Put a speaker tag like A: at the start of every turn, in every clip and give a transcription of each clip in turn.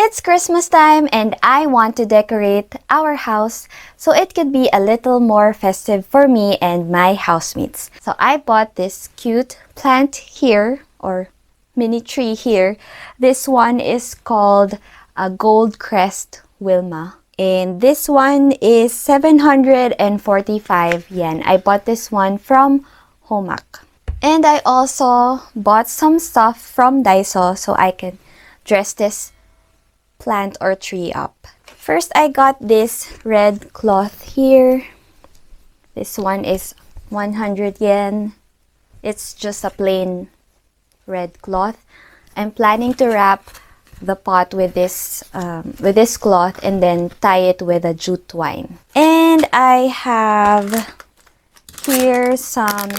A: It's Christmas time and I want to decorate our house so it could be a little more festive for me and my housemates. So I bought this cute plant here, or mini tree here. This one is called a gold crest Wilma. And this one is 745 yen. I bought this one from Homak. And I also bought some stuff from Daiso so I can dress this plant or tree up. First, I got this red cloth here. This one is 100 yen. It's just a plain red cloth. I'm planning to wrap the pot with this cloth and then tie it with a jute twine. And I have here some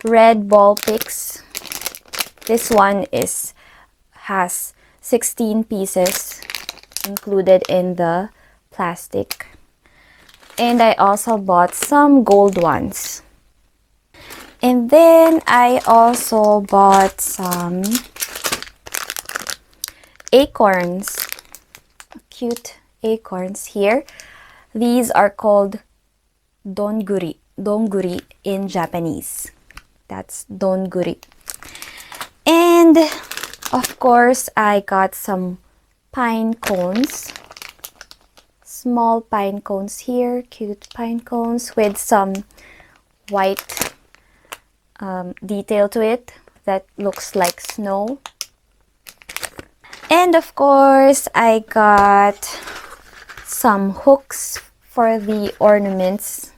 A: red ball picks. This one has 16 pieces included in the plastic. And I also bought some gold ones. And then I also bought some acorns, cute acorns here. These are called donguri in Japanese. That's donguri. And of course, I got some pine cones, small pine cones here, cute pine cones with some white detail to it that looks like snow. And of course, I got some hooks for the ornaments,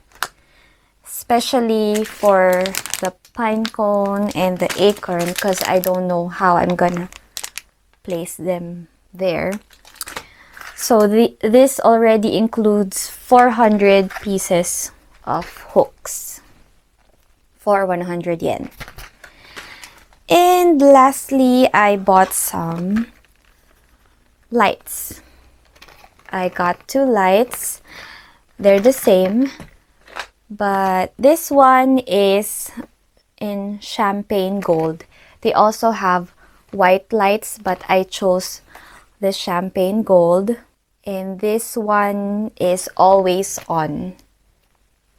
A: especially for the pine cone and the acorn, because I don't know how I'm gonna place them there. So this already includes 400 pieces of hooks for 100 yen. And lastly, I bought some lights. I got two lights. They're the same, but this one is in champagne gold. They also have white lights, but I chose the champagne gold. And this one is always on,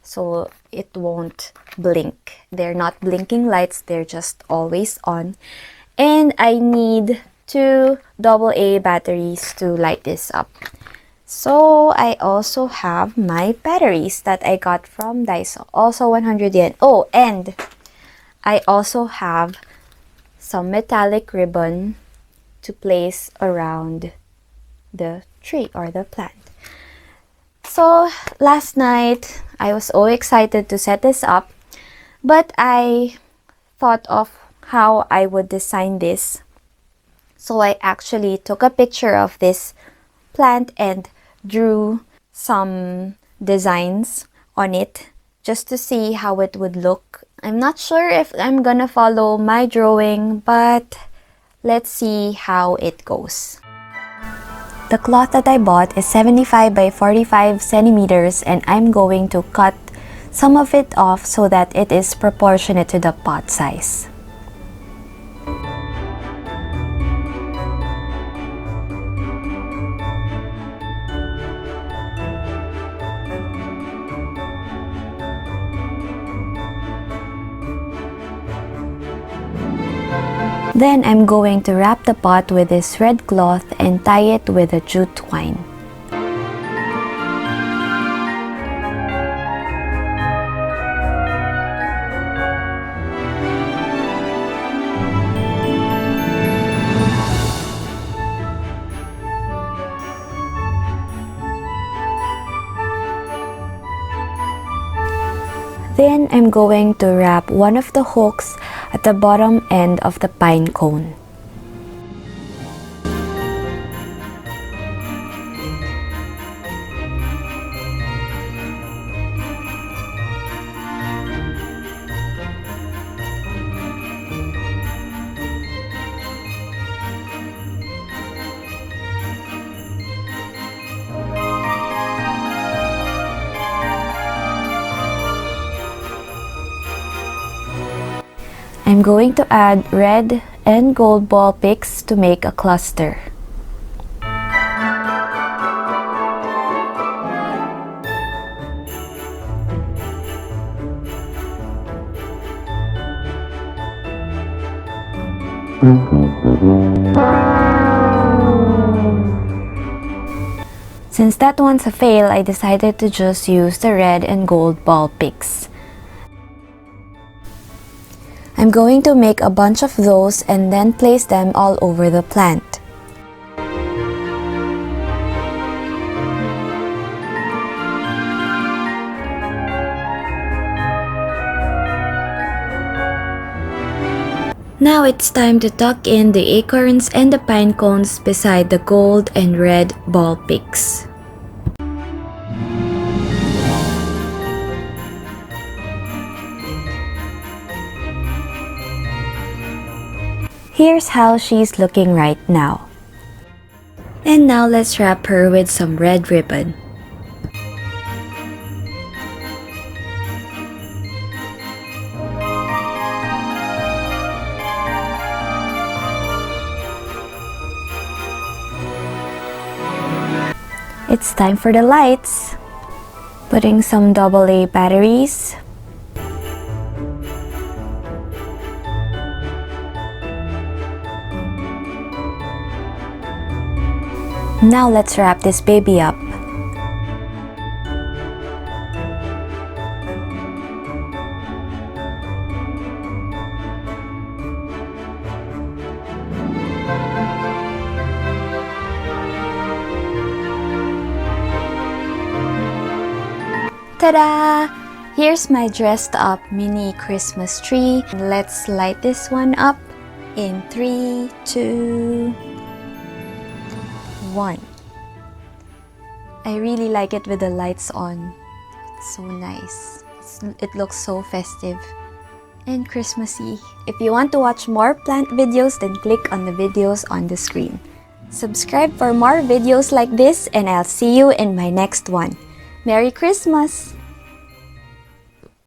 A: so it won't blink. They're not blinking lights, they're just always on. And I need 2 AA batteries to light this up. So I also have my batteries that I got from Daiso, also 100 yen. Oh, and I also have some metallic ribbon to place around the tree or the plant. So last night I was so excited to set this up, but I thought of how I would design this. So I actually took a picture of this plant and drew some designs on it just to see how it would look. I'm not sure if I'm gonna follow my drawing, but let's see how it goes. The cloth that I bought is 75 by 45 centimeters, and I'm going to cut some of it off so that it is proportionate to the pot size. Then I'm going to wrap the pot with this red cloth and tie it with a jute twine. Then I'm going to wrap one of the hooks at the bottom end of the pine cone. I'm going to add red and gold ball picks to make a cluster. Since that one's a fail, I decided to just use the red and gold ball picks. I'm going to make a bunch of those and then place them all over the plant. Now it's time to tuck in the acorns and the pine cones beside the gold and red ball picks. Here's how she's looking right now. And now let's wrap her with some red ribbon. It's time for the lights. Putting some AA batteries. Now let's wrap this baby up. Ta-da! Here's my dressed up mini Christmas tree. Let's light this one up in 3, 2, 1. I really like it with the lights on. It's so nice. It looks so festive and Christmassy. If you want to watch more plant videos, then click on the videos on the screen. Subscribe for more videos like this and I'll see you in my next one. Merry Christmas!